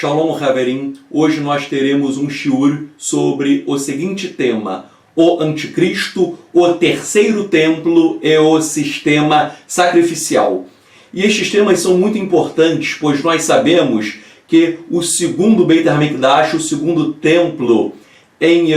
Shalom Haverim, hoje nós teremos um shiur sobre o seguinte tema: o anticristo, o terceiro templo e o sistema sacrificial. E estes temas são muito importantes, pois nós sabemos que o segundo Beit HaMikdash, o segundo templo em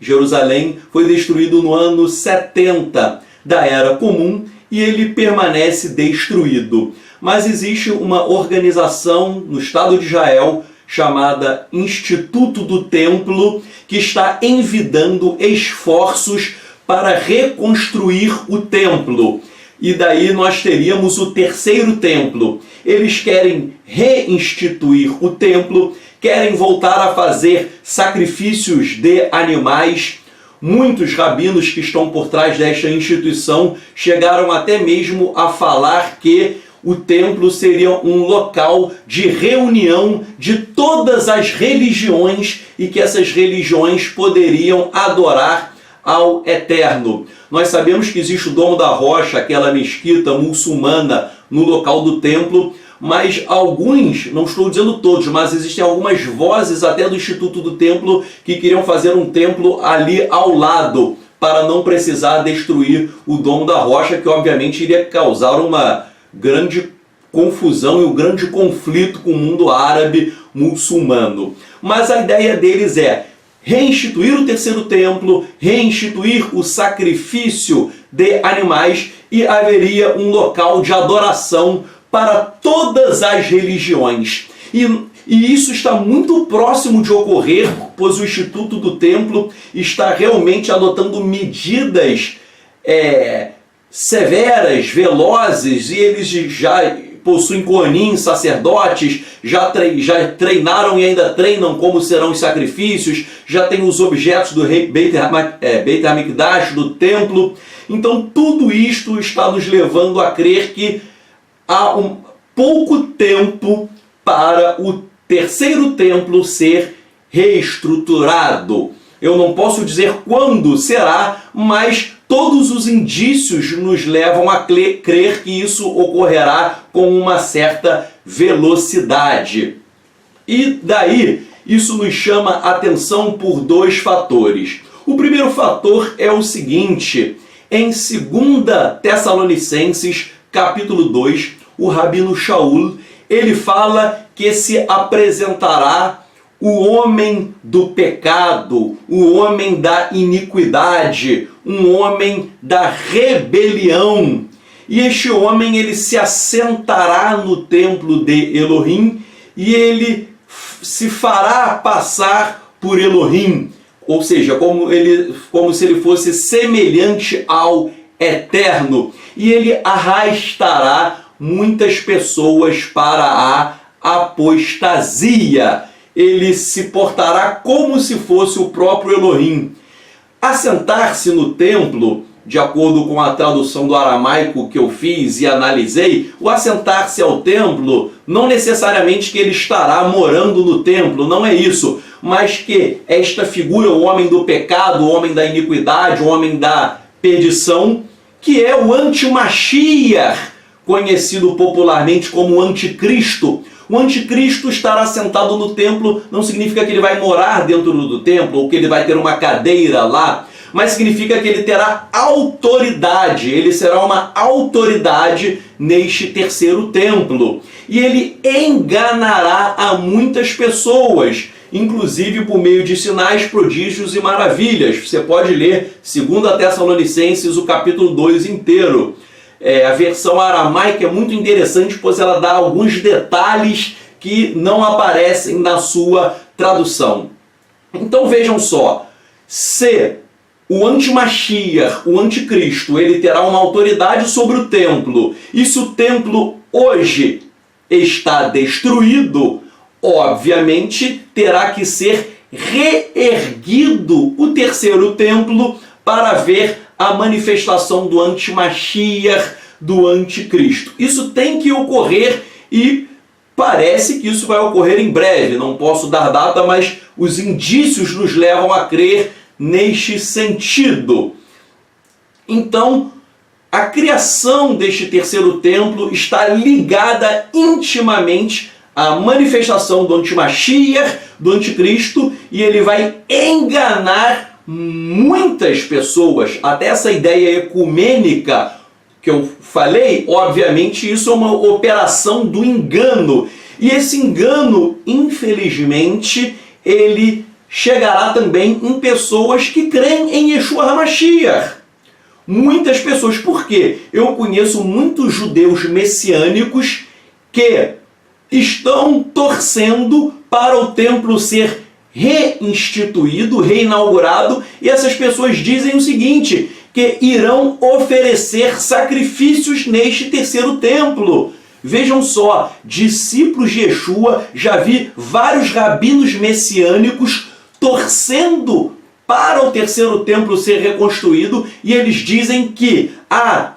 Jerusalém, foi destruído no ano 70 da Era Comum e ele permanece destruído. Mas existe uma organização no Estado de Israel chamada Instituto do Templo, que está envidando esforços para reconstruir o templo. E daí nós teríamos o terceiro templo. Eles querem reinstituir o templo, querem voltar a fazer sacrifícios de animais. Muitos rabinos que estão por trás desta instituição chegaram até mesmo a falar que o templo seria um local de reunião de todas as religiões e que essas religiões poderiam adorar ao Eterno. Nós sabemos que existe o Domo da Rocha, aquela mesquita muçulmana no local do templo, mas alguns, não estou dizendo todos, mas existem algumas vozes até do Instituto do Templo que queriam fazer um templo ali ao lado, para não precisar destruir o Domo da Rocha, que obviamente iria causar uma grande confusão e um grande conflito com o mundo árabe muçulmano. Mas a ideia deles é reinstituir o terceiro templo, reinstituir o sacrifício de animais e haveria um local de adoração para todas as religiões. E isso está muito próximo de ocorrer, pois o Instituto do Templo está realmente adotando medidas severas, velozes, e eles já possuem koanim, sacerdotes, já treinaram e ainda treinam como serão os sacrifícios, já tem os objetos do Beit HaMikdash, do templo. Então tudo isto está nos levando a crer que há pouco tempo para o terceiro templo ser reestruturado. Eu não posso dizer quando será, mas todos os indícios nos levam a crer que isso ocorrerá com uma certa velocidade. E daí, isso nos chama a atenção por dois fatores. O primeiro fator é o seguinte: em 2 Tessalonicenses, capítulo 2, o Rabino Shaul, ele fala que se apresentará o homem do pecado, o homem da iniquidade, um homem da rebelião. E este homem, ele se assentará no templo de Elohim e ele se fará passar por Elohim, ou seja, como se ele fosse semelhante ao Eterno, e ele arrastará muitas pessoas para a apostasia. Ele se portará como se fosse o próprio Elohim. Assentar-se no templo, de acordo com a tradução do aramaico que eu fiz e analisei, o assentar-se ao templo, não necessariamente que ele estará morando no templo, não é isso, mas que esta figura, o homem do pecado, o homem da iniquidade, o homem da perdição, que é o anti-Mashiach, conhecido popularmente como anticristo. O anticristo estará sentado no templo, não significa que ele vai morar dentro do templo, ou que ele vai ter uma cadeira lá, mas significa que ele terá autoridade, ele será uma autoridade neste terceiro templo. E ele enganará a muitas pessoas, inclusive por meio de sinais, prodígios e maravilhas. Você pode ler 2 Tessalonicenses, o capítulo 2 inteiro. A versão aramaica é muito interessante, pois ela dá alguns detalhes que não aparecem na sua tradução. Então vejam só, se o anti-Mashiach, o anticristo, ele terá uma autoridade sobre o templo, e se o templo hoje está destruído, obviamente terá que ser reerguido o terceiro templo para ver a manifestação do anti-Mashiach, do anticristo. Isso tem que ocorrer e parece que isso vai ocorrer em breve. Não posso dar data, mas os indícios nos levam a crer neste sentido. Então, a criação deste terceiro templo está ligada intimamente a manifestação do Antimashiach, do Anticristo, e ele vai enganar muitas pessoas. Até essa ideia ecumênica que eu falei, obviamente isso é uma operação do engano. E esse engano, infelizmente, ele chegará também em pessoas que creem em Yeshua HaMashiach. Muitas pessoas, por quê? Eu conheço muitos judeus messiânicos que estão torcendo para o templo ser reinstituído, reinaugurado, e essas pessoas dizem o seguinte, que irão oferecer sacrifícios neste terceiro templo. Vejam só, discípulos de Yeshua, já vi vários rabinos messiânicos torcendo para o terceiro templo ser reconstruído, e eles dizem que,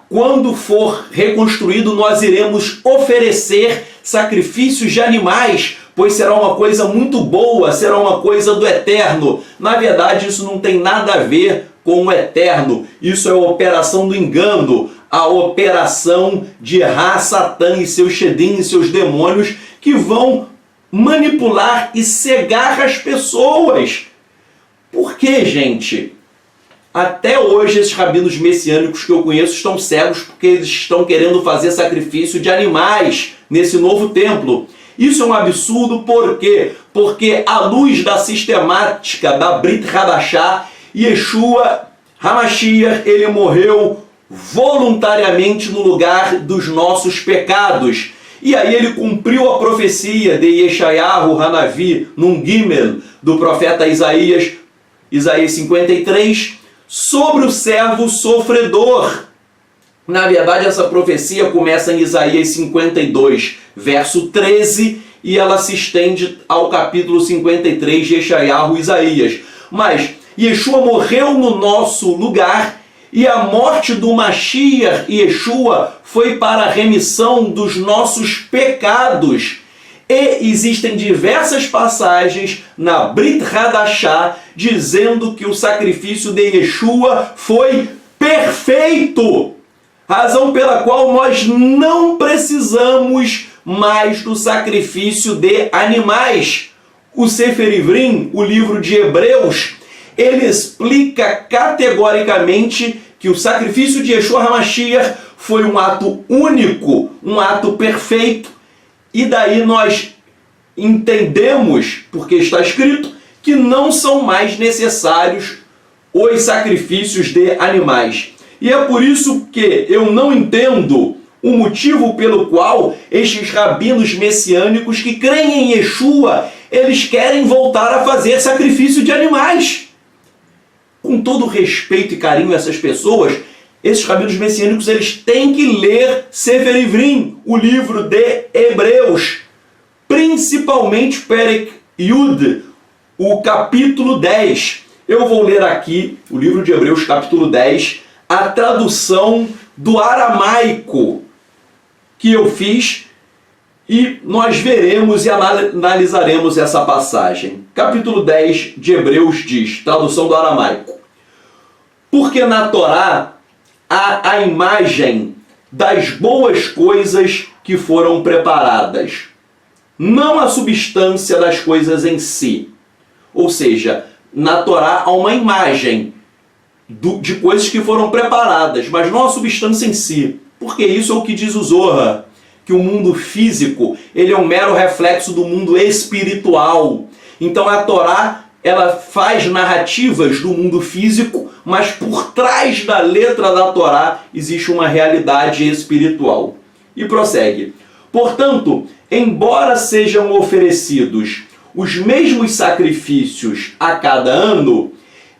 quando for reconstruído, nós iremos oferecer sacrifícios de animais, pois será uma coisa muito boa, será uma coisa do eterno. Na verdade, isso não tem nada a ver com o eterno. Isso é a operação do engano, a operação de Ra-Satã e seus Shedim e seus demônios que vão manipular e cegar as pessoas. Por que, gente? Até hoje esses rabinos messiânicos que eu conheço estão cegos porque eles estão querendo fazer sacrifício de animais nesse novo templo. Isso é um absurdo, por quê? Porque à luz da sistemática da Brit Hadashah, Yeshua HaMashiach, ele morreu voluntariamente no lugar dos nossos pecados. E aí ele cumpriu a profecia de Yeshayahu Hanavi, num Gimel, do profeta Isaías 53, sobre o servo sofredor. Na verdade, essa profecia começa em Isaías 52, verso 13, e ela se estende ao capítulo 53 de Yeshayahu Isaías. Mas Yeshua morreu no nosso lugar, e a morte do Mashiach Yeshua foi para a remissão dos nossos pecados. E existem diversas passagens na Brit Hadashah dizendo que o sacrifício de Yeshua foi perfeito. Razão pela qual nós não precisamos mais do sacrifício de animais. O Sefer Ivrim, o livro de Hebreus, ele explica categoricamente que o sacrifício de Yeshua HaMashiach foi um ato único, um ato perfeito. E daí nós entendemos, porque está escrito, que não são mais necessários os sacrifícios de animais. E é por isso que eu não entendo o motivo pelo qual estes rabinos messiânicos que creem em Yeshua, eles querem voltar a fazer sacrifício de animais. Com todo respeito e carinho a essas pessoas, esses rabinos messiânicos, eles têm que ler Sefer Ivrim, o livro de Hebreus, principalmente Perek Yud, o capítulo 10. Eu vou ler aqui o livro de Hebreus, capítulo 10, a tradução do aramaico que eu fiz, e nós veremos e analisaremos essa passagem. Capítulo 10 de Hebreus diz, tradução do aramaico: porque na Torá há a imagem das boas coisas que foram preparadas, não a substância das coisas em si. Ou seja, na Torá há uma imagem de coisas que foram preparadas, mas não a substância em si. Porque isso é o que diz o Zohar, que o mundo físico ele é um mero reflexo do mundo espiritual. Então a Torá, ela faz narrativas do mundo físico, mas por trás da letra da Torá existe uma realidade espiritual. E prossegue: portanto, embora sejam oferecidos os mesmos sacrifícios a cada ano,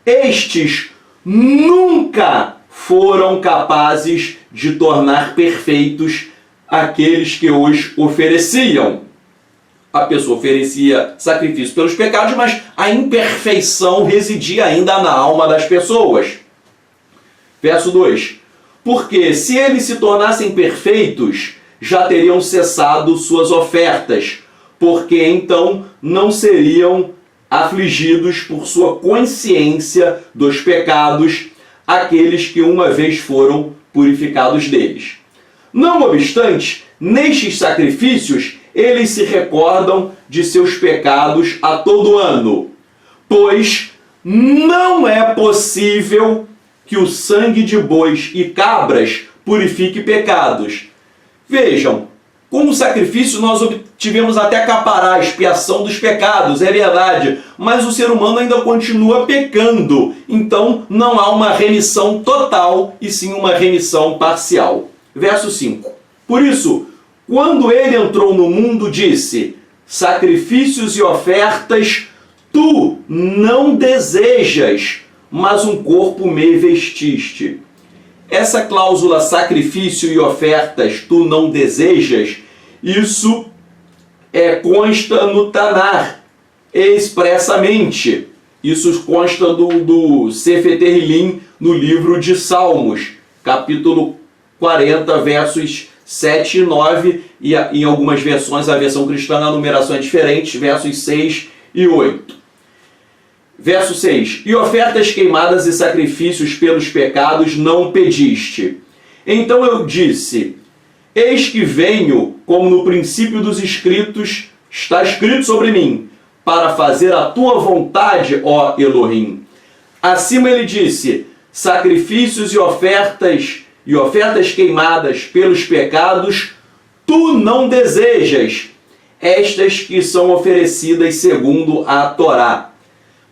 estes nunca foram capazes de tornar perfeitos aqueles que os ofereciam. A pessoa oferecia sacrifício pelos pecados, mas a imperfeição residia ainda na alma das pessoas. Verso 2. Porque se eles se tornassem perfeitos, já teriam cessado suas ofertas, porque então não seriam afligidos por sua consciência dos pecados aqueles que uma vez foram purificados deles. Não obstante, nestes sacrifícios, eles se recordam de seus pecados a todo ano, pois não é possível que o sangue de bois e cabras purifique pecados. Vejam, com o sacrifício nós obtivemos até acaparar a expiação dos pecados, é verdade, mas o ser humano ainda continua pecando, então não há uma remissão total, e sim uma remissão parcial. Verso 5. Por isso, quando ele entrou no mundo, disse: sacrifícios e ofertas tu não desejas, mas um corpo me vestiste. Essa cláusula sacrifício e ofertas tu não desejas, isso consta no Tanar, expressamente. Isso consta do Sefer Tehillim, no livro de Salmos, capítulo 40, versos 7 e 9, e em algumas versões, a versão cristã, a numeração é diferente, versos 6 e 8. Verso 6. E ofertas queimadas e sacrifícios pelos pecados não pediste. Então eu disse: eis que venho, como no princípio dos escritos, está escrito sobre mim, para fazer a tua vontade, ó Elohim. Acima ele disse: sacrifícios e ofertas queimadas pelos pecados tu não desejas, estas que são oferecidas segundo a Torá.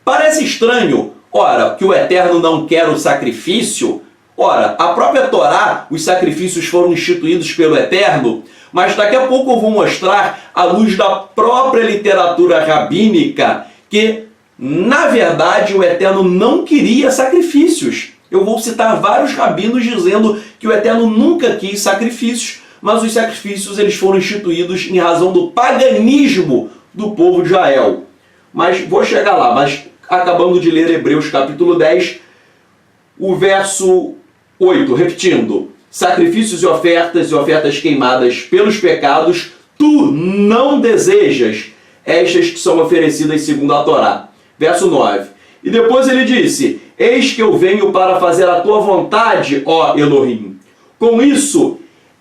Parece estranho, ora, que o Eterno não quer o sacrifício. Ora, a própria Torá, os sacrifícios foram instituídos pelo Eterno, mas daqui a pouco eu vou mostrar, à luz da própria literatura rabínica, que, na verdade, o Eterno não queria sacrifícios. Eu vou citar vários rabinos dizendo que o Eterno nunca quis sacrifícios, mas os sacrifícios eles foram instituídos em razão do paganismo do povo de Israel. Mas vou chegar lá, mas acabando de ler Hebreus capítulo 10, o verso 8, repetindo: sacrifícios e ofertas queimadas pelos pecados, tu não desejas, estas que são oferecidas segundo a Torá. Verso 9. E depois ele disse: eis que eu venho para fazer a tua vontade, ó Elohim. Com isso,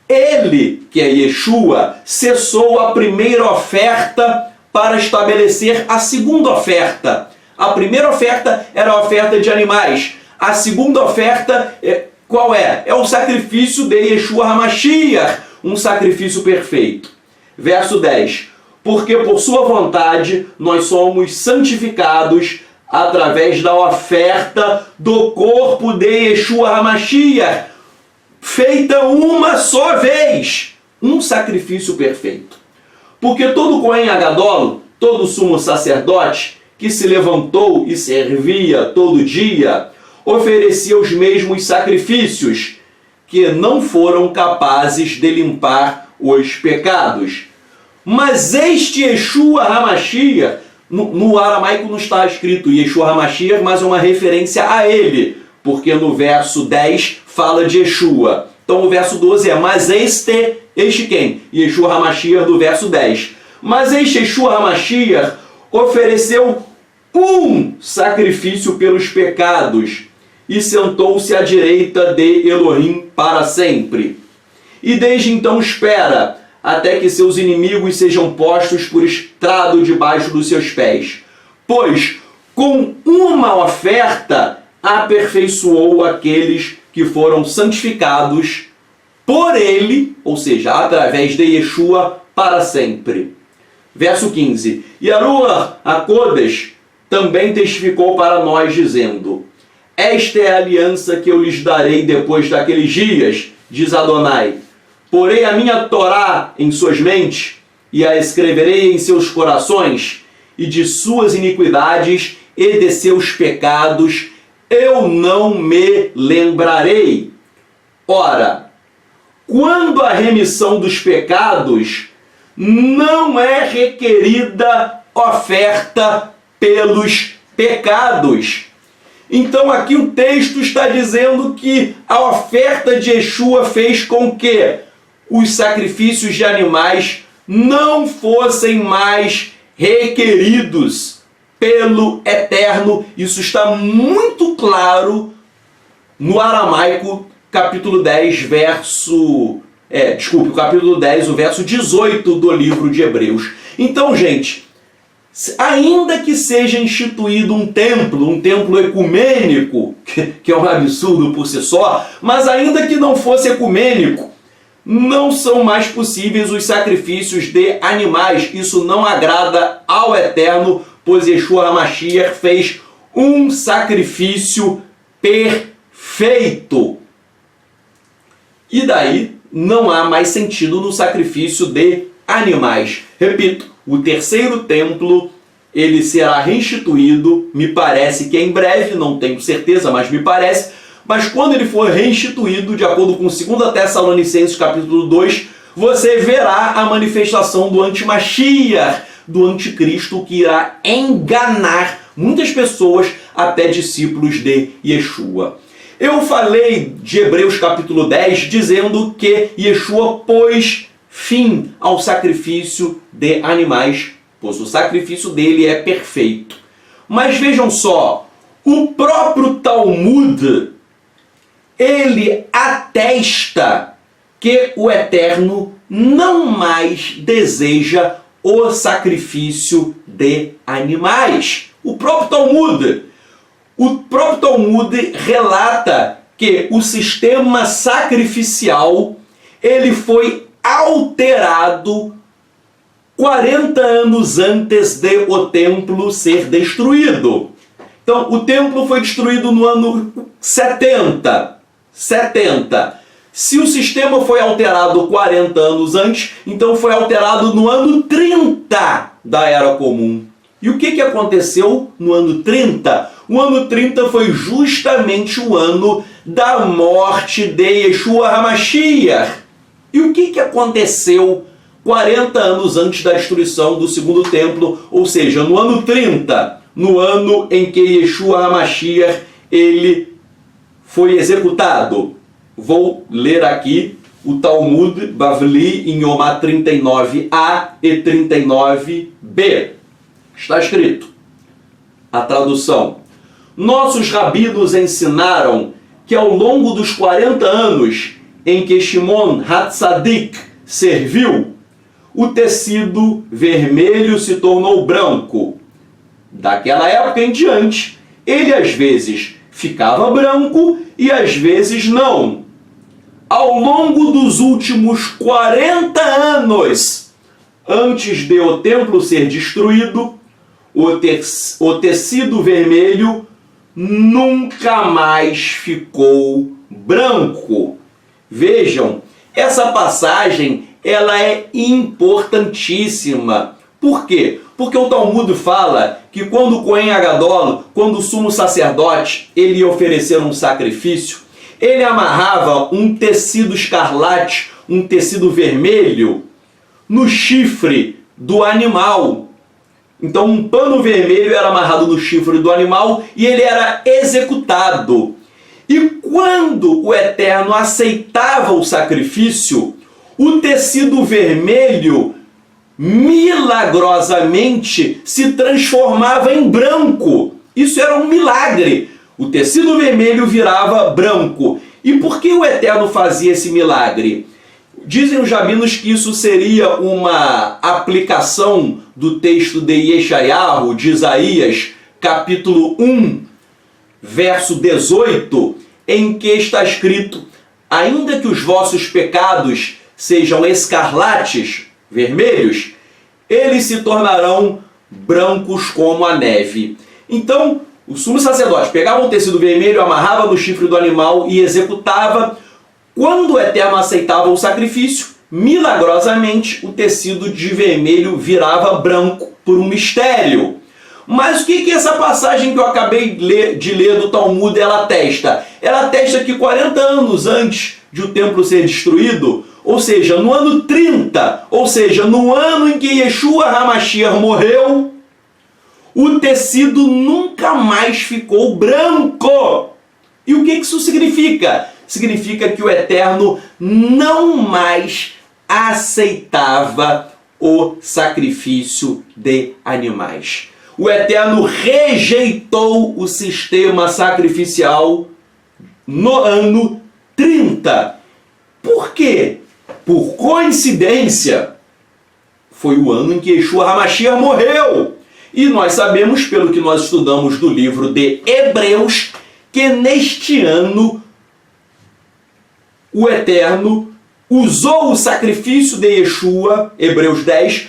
ele, que é Yeshua, cessou a primeira oferta para estabelecer a segunda oferta. A primeira oferta era a oferta de animais. A segunda oferta, qual é? É o sacrifício de Yeshua HaMashiach, um sacrifício perfeito. Verso 10. Porque por sua vontade nós somos santificados através da oferta do corpo de Yeshua HaMashiach, feita uma só vez. Um sacrifício perfeito. Porque todo Cohen Agadol, todo sumo sacerdote, que se levantou e servia todo dia, oferecia os mesmos sacrifícios, que não foram capazes de limpar os pecados. Mas este Yeshua HaMashiach, no aramaico não está escrito Yeshua HaMashiach, mas é uma referência a ele, porque no verso 10 fala de Yeshua. Então o verso 12 é: mas este quem? Yeshua HaMashiach do verso 10. Mas este Yeshua HaMashiach ofereceu um sacrifício pelos pecados e sentou-se à direita de Elohim para sempre. E desde então espera até que seus inimigos sejam postos por estrado debaixo dos seus pés. Pois com uma oferta aperfeiçoou aqueles que foram santificados por ele, ou seja, através de Yeshua, para sempre. Verso 15. E a Ruach HaKodesh também testificou para nós, dizendo: esta é a aliança que eu lhes darei depois daqueles dias, diz Adonai. Porei a minha Torá em suas mentes, e a escreverei em seus corações, e de suas iniquidades e de seus pecados eu não me lembrarei. Ora, quando a remissão dos pecados, não é requerida oferta pelos pecados. Então aqui o texto está dizendo que a oferta de Yeshua fez com que os sacrifícios de animais não fossem mais requeridos pelo Eterno. Isso está muito claro no aramaico, capítulo 10, verso o capítulo 10, o verso 18 do livro de Hebreus. Então, gente, ainda que seja instituído um templo ecumênico, que é um absurdo por si só, mas ainda que não fosse ecumênico, não são mais possíveis os sacrifícios de animais. Isso não agrada ao Eterno, pois Yeshua HaMashiach fez um sacrifício perfeito. E daí não há mais sentido no sacrifício de animais. Repito, o terceiro templo ele será reinstituído, me parece que em breve, não tenho certeza, mas me parece. Mas quando ele for reinstituído, de acordo com 2 Tessalonicenses capítulo 2, você verá a manifestação do anti-Mashiach, do anticristo, que irá enganar muitas pessoas, até discípulos de Yeshua. Eu falei de Hebreus capítulo 10, dizendo que Yeshua pôs fim ao sacrifício de animais, pois o sacrifício dele é perfeito. Mas vejam só, o próprio Talmud, ele atesta que o Eterno não mais deseja o sacrifício de animais. O próprio Talmud relata que o sistema sacrificial ele foi alterado 40 anos antes de o templo ser destruído. Então, o templo foi destruído no ano 70. Se o sistema foi alterado 40 anos antes, então foi alterado no ano 30 da Era Comum. E o que aconteceu no ano 30? O ano 30 foi justamente o ano da morte de Yeshua HaMashiach. E o que aconteceu 40 anos antes da destruição do segundo templo, ou seja, no ano 30, no ano em que Yeshua HaMashiach ele foi executado? Vou ler aqui o Talmud Bavli em Yomá 39a e 39b. Está escrito, a tradução: nossos rabinos ensinaram que ao longo dos 40 anos em que Shimon Hatzadik serviu, o tecido vermelho se tornou branco. Daquela época em diante, ele às vezes ficava branco e às vezes não. Ao longo dos últimos 40 anos, antes de o templo ser destruído, o tecido vermelho nunca mais ficou branco. Vejam, essa passagem ela é importantíssima. Por quê? Porque o Talmud fala que quando o Cohen Agadol, quando o sumo sacerdote, ele ia oferecer um sacrifício, ele amarrava um tecido escarlate, um tecido vermelho, no chifre do animal. Então um pano vermelho era amarrado no chifre do animal e ele era executado. E quando o Eterno aceitava o sacrifício, o tecido vermelho milagrosamente se transformava em branco. Isso era um milagre. O tecido vermelho virava branco. E por que o Eterno fazia esse milagre? Dizem os rabinos que isso seria uma aplicação do texto de Yeshayahu, de Isaías, capítulo 1, verso 18, em que está escrito: ainda que os vossos pecados sejam escarlates, vermelhos, eles se tornarão brancos como a neve. Então, o sumo sacerdote pegava um tecido vermelho, amarrava no chifre do animal e executava. Quando o Eterno aceitava o sacrifício, milagrosamente o tecido de vermelho virava branco por um mistério. Mas o que essa passagem que eu acabei de ler do Talmud ela atesta? Ela atesta que 40 anos antes de o templo ser destruído, ou seja, no ano 30, ou seja, no ano em que Yeshua HaMashiach morreu, o tecido nunca mais ficou branco. E o que isso significa? Significa que o Eterno não mais aceitava o sacrifício de animais. O Eterno rejeitou o sistema sacrificial no ano 30. Por quê? por coincidência, foi o ano em que Yeshua HaMashiach morreu. E nós sabemos, pelo que nós estudamos do livro de Hebreus, que neste ano o Eterno usou o sacrifício de Yeshua, Hebreus 10,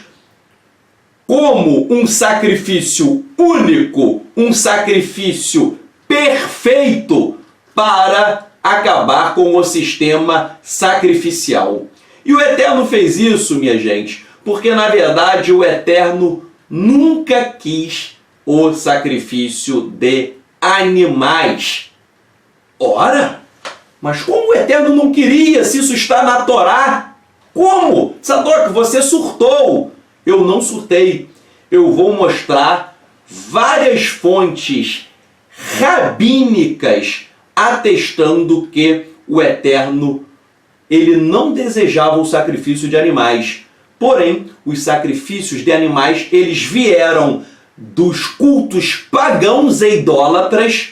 como um sacrifício único, um sacrifício perfeito para acabar com o sistema sacrificial. E o Eterno fez isso, minha gente, porque na verdade o Eterno nunca quis o sacrifício de animais. Ora, mas como o Eterno não queria, se isso está na Torá? Como? Sadoc, você surtou. Eu não surtei. Eu vou mostrar várias fontes rabínicas atestando que o Eterno ele não desejava o sacrifício de animais. Porém, os sacrifícios de animais eles vieram dos cultos pagãos e idólatras,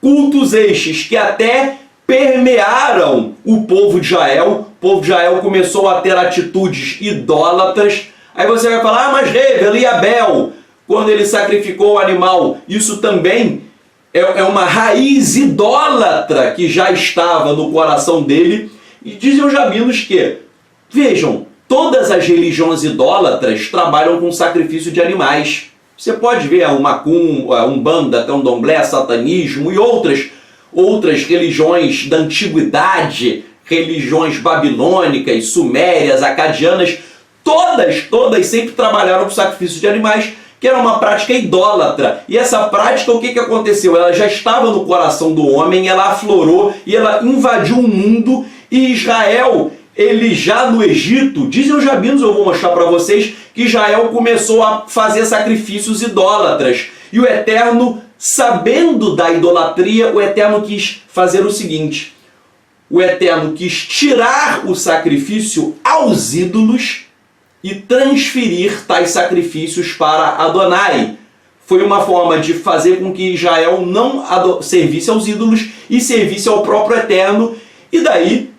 cultos estes que até permearam o povo de Israel. O povo de Israel começou a ter atitudes idólatras. Aí você vai falar, mas Hevel e Abel, quando ele sacrificou o animal, isso também é uma raiz idólatra que já estava no coração dele. E dizem os rabinos que, vejam, todas as religiões idólatras trabalham com sacrifício de animais. Você pode ver o Macum, a Umbanda, Candomblé, Satanismo e outras religiões da antiguidade, religiões babilônicas, sumérias, acadianas, todas sempre trabalharam com sacrifício de animais, que era uma prática idólatra. E essa prática, o que aconteceu? Ela já estava no coração do homem, ela aflorou e ela invadiu o mundo. E Israel, ele já no Egito, dizem os rabinos, eu vou mostrar para vocês, que Israel começou a fazer sacrifícios idólatras. E o Eterno, sabendo da idolatria, o Eterno quis fazer o seguinte. O Eterno quis tirar o sacrifício aos ídolos e transferir tais sacrifícios para Adonai. Foi uma forma de fazer com que Israel não servisse aos ídolos e servisse ao próprio Eterno. E daí,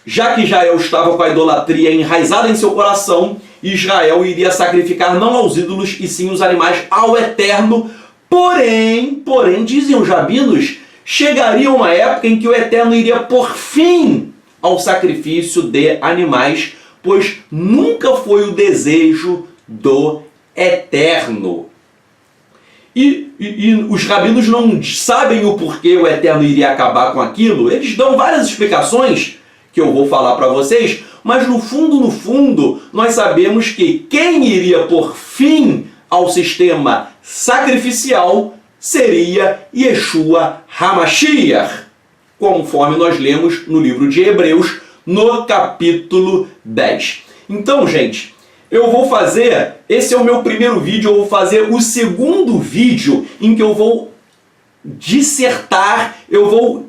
já que Israel estava com a idolatria enraizada em seu coração, Israel iria sacrificar não aos ídolos e sim os animais ao Eterno. Porém, dizem os rabinos, chegaria uma época em que o Eterno iria pôr fim ao sacrifício de animais, pois nunca foi o desejo do Eterno. E os rabinos não sabem o porquê o Eterno iria acabar com aquilo. Eles dão várias explicações que eu vou falar para vocês, mas no fundo, nós sabemos que quem iria pôr fim ao sistema sacrificial seria Yeshua HaMashiach, conforme nós lemos no livro de Hebreus, no capítulo 10. Então, gente, eu vou fazer, esse é o meu primeiro vídeo, eu vou fazer o segundo vídeo em que eu vou dissertar, eu vou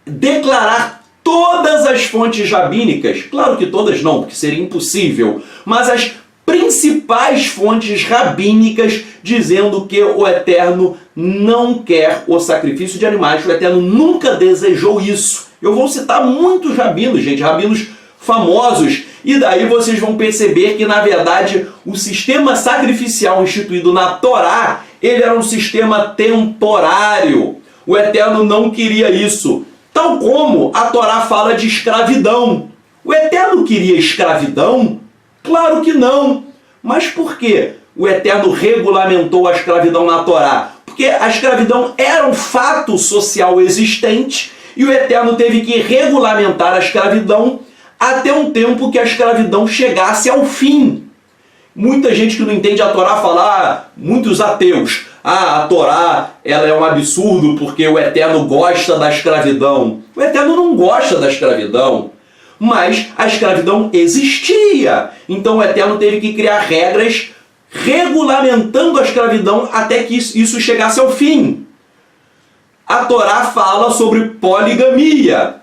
declarar todas as fontes rabínicas, claro que todas não, porque seria impossível, mas as principais fontes rabínicas dizendo que o Eterno não quer o sacrifício de animais, o Eterno nunca desejou isso. Eu vou citar muitos rabinos, gente, rabinos famosos, e daí vocês vão perceber que, na verdade, o sistema sacrificial instituído na Torá, ele era um sistema temporário. O Eterno não queria isso. Tal como a Torá fala de escravidão. O Eterno queria escravidão? Claro que não. Mas por que o Eterno regulamentou a escravidão na Torá? Porque a escravidão era um fato social existente e o Eterno teve que regulamentar a escravidão até um tempo que a escravidão chegasse ao fim. Muita gente que não entende a Torá fala, muitos ateus, a Torá ela é um absurdo porque o Eterno gosta da escravidão. O Eterno não gosta da escravidão, mas a escravidão existia. Então o Eterno teve que criar regras regulamentando a escravidão até que isso chegasse ao fim. A Torá fala sobre poligamia.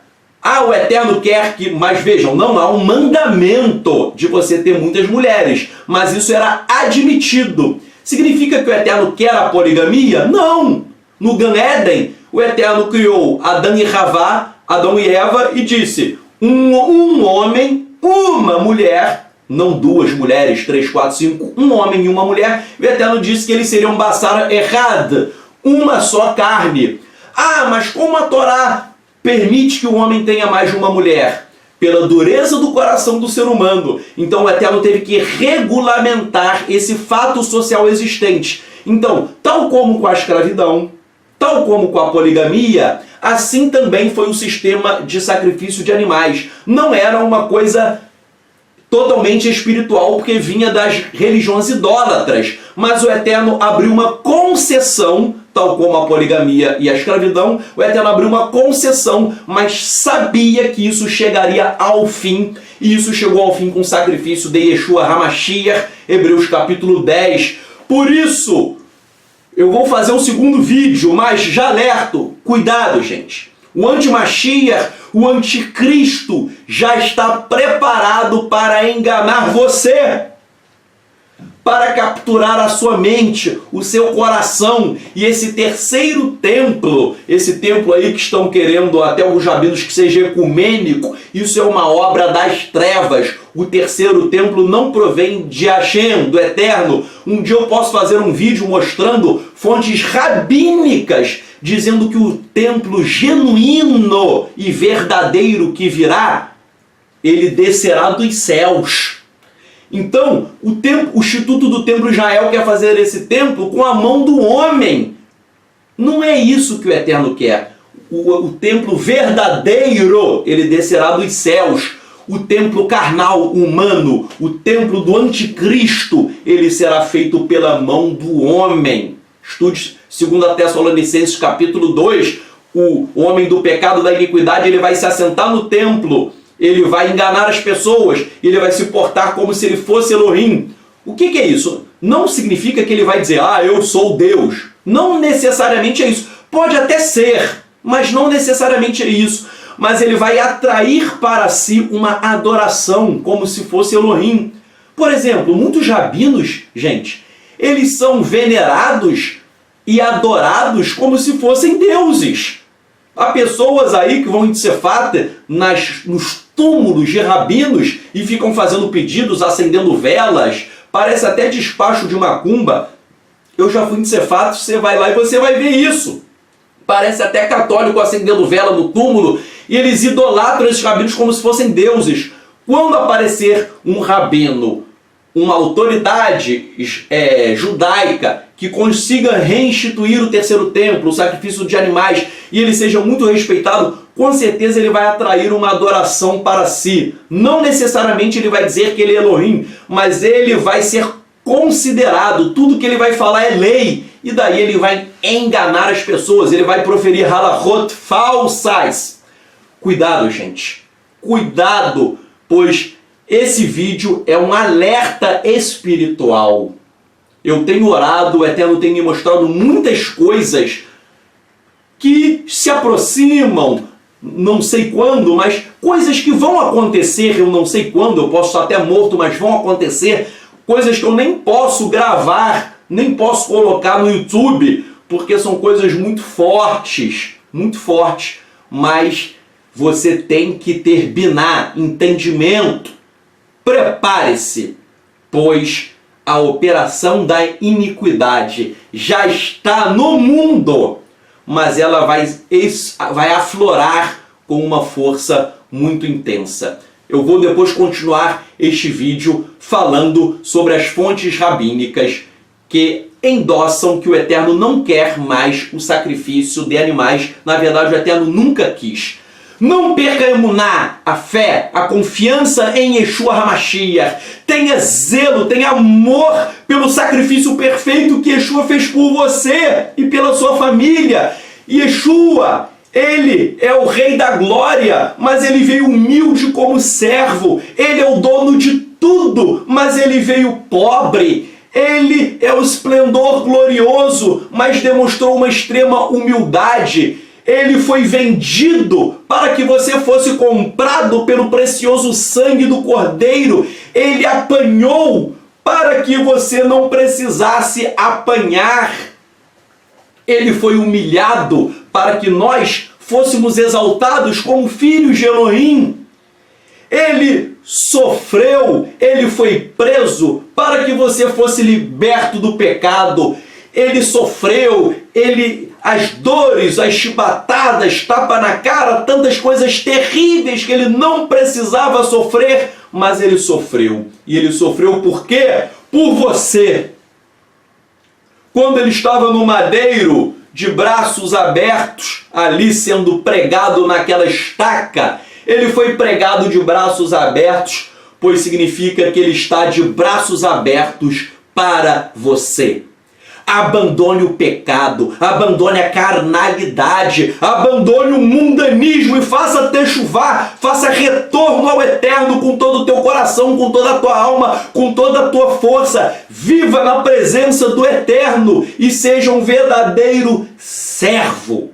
O Eterno quer que... Mas vejam, não há um mandamento de você ter muitas mulheres, mas isso era admitido. Significa que o Eterno quer a poligamia? Não! No Gan Éden, o Eterno criou Adão e Havá, Adão e Eva, e disse, um homem uma mulher, não duas mulheres, 3, 4, 5, um homem e uma mulher. O Eterno disse que eles seriam basar errad, uma só carne. Ah, mas como a Torá permite que o homem tenha mais de uma mulher? Pela dureza do coração do ser humano. Então o Eterno teve que regulamentar esse fato social existente. Então, tal como com a escravidão, tal como com a poligamia, assim também foi o sistema de sacrifício de animais. Não era uma coisa totalmente espiritual, porque vinha das religiões idólatras. Mas o Eterno abriu uma concessão, tal como a poligamia e a escravidão, o Eterno abriu uma concessão, mas sabia que isso chegaria ao fim, e isso chegou ao fim com o sacrifício de Yeshua HaMashiach, Hebreus capítulo 10. Por isso, eu vou fazer um segundo vídeo, mas já alerto, cuidado, gente. O anti-Mashiach, o anticristo, já está preparado para enganar você, para capturar a sua mente, o seu coração. E esse terceiro templo, esse templo aí que estão querendo até alguns rabinos que seja ecumênico, isso é uma obra das trevas. O terceiro templo não provém de Hashem, do Eterno. Um dia eu posso fazer um vídeo mostrando fontes rabínicas dizendo que o templo genuíno e verdadeiro que virá, ele descerá dos céus. Então, o Instituto do Templo Israel quer fazer esse templo com a mão do homem. Não é isso que o Eterno quer. O templo verdadeiro, ele descerá dos céus. O templo carnal, humano, o templo do anticristo, ele será feito pela mão do homem. Estude 2 Tessalonicenses capítulo 2, o homem do pecado da iniquidade, ele vai se assentar no templo, ele vai enganar as pessoas, ele vai se portar como se ele fosse Elohim. O que é isso? Não significa que ele vai dizer, eu sou Deus. Não necessariamente é isso. Pode até ser, mas não necessariamente é isso. Mas ele vai atrair para si uma adoração, como se fosse Elohim. Por exemplo, muitos rabinos, gente, eles são venerados e adorados como se fossem deuses. Há pessoas aí que vão em Tzefat, nos túmulos de rabinos, e ficam fazendo pedidos, acendendo velas. Parece até despacho de macumba. Eu já fui em Tzefat, você vai lá e você vai ver isso. Parece até católico acendendo vela no túmulo, e eles idolatram esses rabinos como se fossem deuses. Quando aparecer um rabino, uma autoridade judaica que consiga reinstituir o terceiro templo, o sacrifício de animais, e ele seja muito respeitado, com certeza ele vai atrair uma adoração para si. Não necessariamente ele vai dizer que ele é Elohim, mas ele vai ser considerado, tudo que ele vai falar é lei, e daí ele vai enganar as pessoas, ele vai proferir halachot falsas. Cuidado, gente. Cuidado, pois esse vídeo é um alerta espiritual. Eu tenho orado, o Eterno tem me mostrado muitas coisas que se aproximam, não sei quando, mas coisas que vão acontecer, eu não sei quando, eu posso estar até morto, mas vão acontecer, coisas que eu nem posso gravar, nem posso colocar no YouTube, porque são coisas muito fortes, mas você tem que ter biná, entendimento. Prepare-se, pois a operação da iniquidade já está no mundo, mas ela vai aflorar com uma força muito intensa. Eu vou depois continuar este vídeo falando sobre as fontes rabínicas que endossam que o Eterno não quer mais o sacrifício de animais. Na verdade, o Eterno nunca quis. Não perca a emuná, a fé, a confiança em Yeshua HaMashiach. Tenha zelo, tenha amor pelo sacrifício perfeito que Yeshua fez por você e pela sua família. Yeshua, ele é o Rei da Glória, mas ele veio humilde como servo. Ele é o dono de tudo, mas ele veio pobre. Ele é o esplendor glorioso, mas demonstrou uma extrema humildade. Ele foi vendido para que você fosse comprado pelo precioso sangue do Cordeiro. Ele apanhou para que você não precisasse apanhar. Ele foi humilhado para que nós fôssemos exaltados como filhos de Elohim. Ele sofreu, ele foi preso para que você fosse liberto do pecado. Ele sofreu, as dores, as chibatadas, tapa na cara, tantas coisas terríveis que ele não precisava sofrer, mas ele sofreu. E ele sofreu por quê? Por você. Quando ele estava no madeiro, de braços abertos, ali sendo pregado naquela estaca, ele foi pregado de braços abertos, pois significa que ele está de braços abertos para você. Abandone o pecado, abandone a carnalidade, abandone o mundanismo e faça techuvá, faça retorno ao eterno com todo o teu coração, com toda a tua alma, com toda a tua força. Viva na presença do eterno e seja um verdadeiro servo.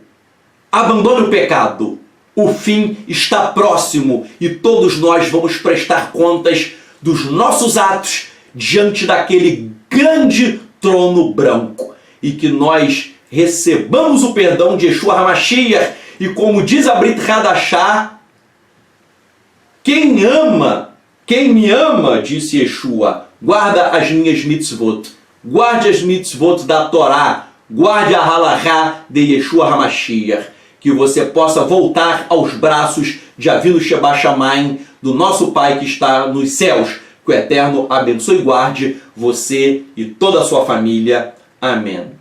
Abandone o pecado. O fim está próximo e todos nós vamos prestar contas dos nossos atos diante daquele grande trono branco, e que nós recebamos o perdão de Yeshua HaMashiach, e como diz a Brit Hadashah, quem me ama, disse Yeshua, guarda as minhas mitzvot, guarde as mitzvot da Torá, guarde a halachá de Yeshua HaMashiach, que você possa voltar aos braços de Avinu Sheba Shamayim, do nosso Pai que está nos céus. Que o Eterno abençoe e guarde você e toda a sua família. Amém.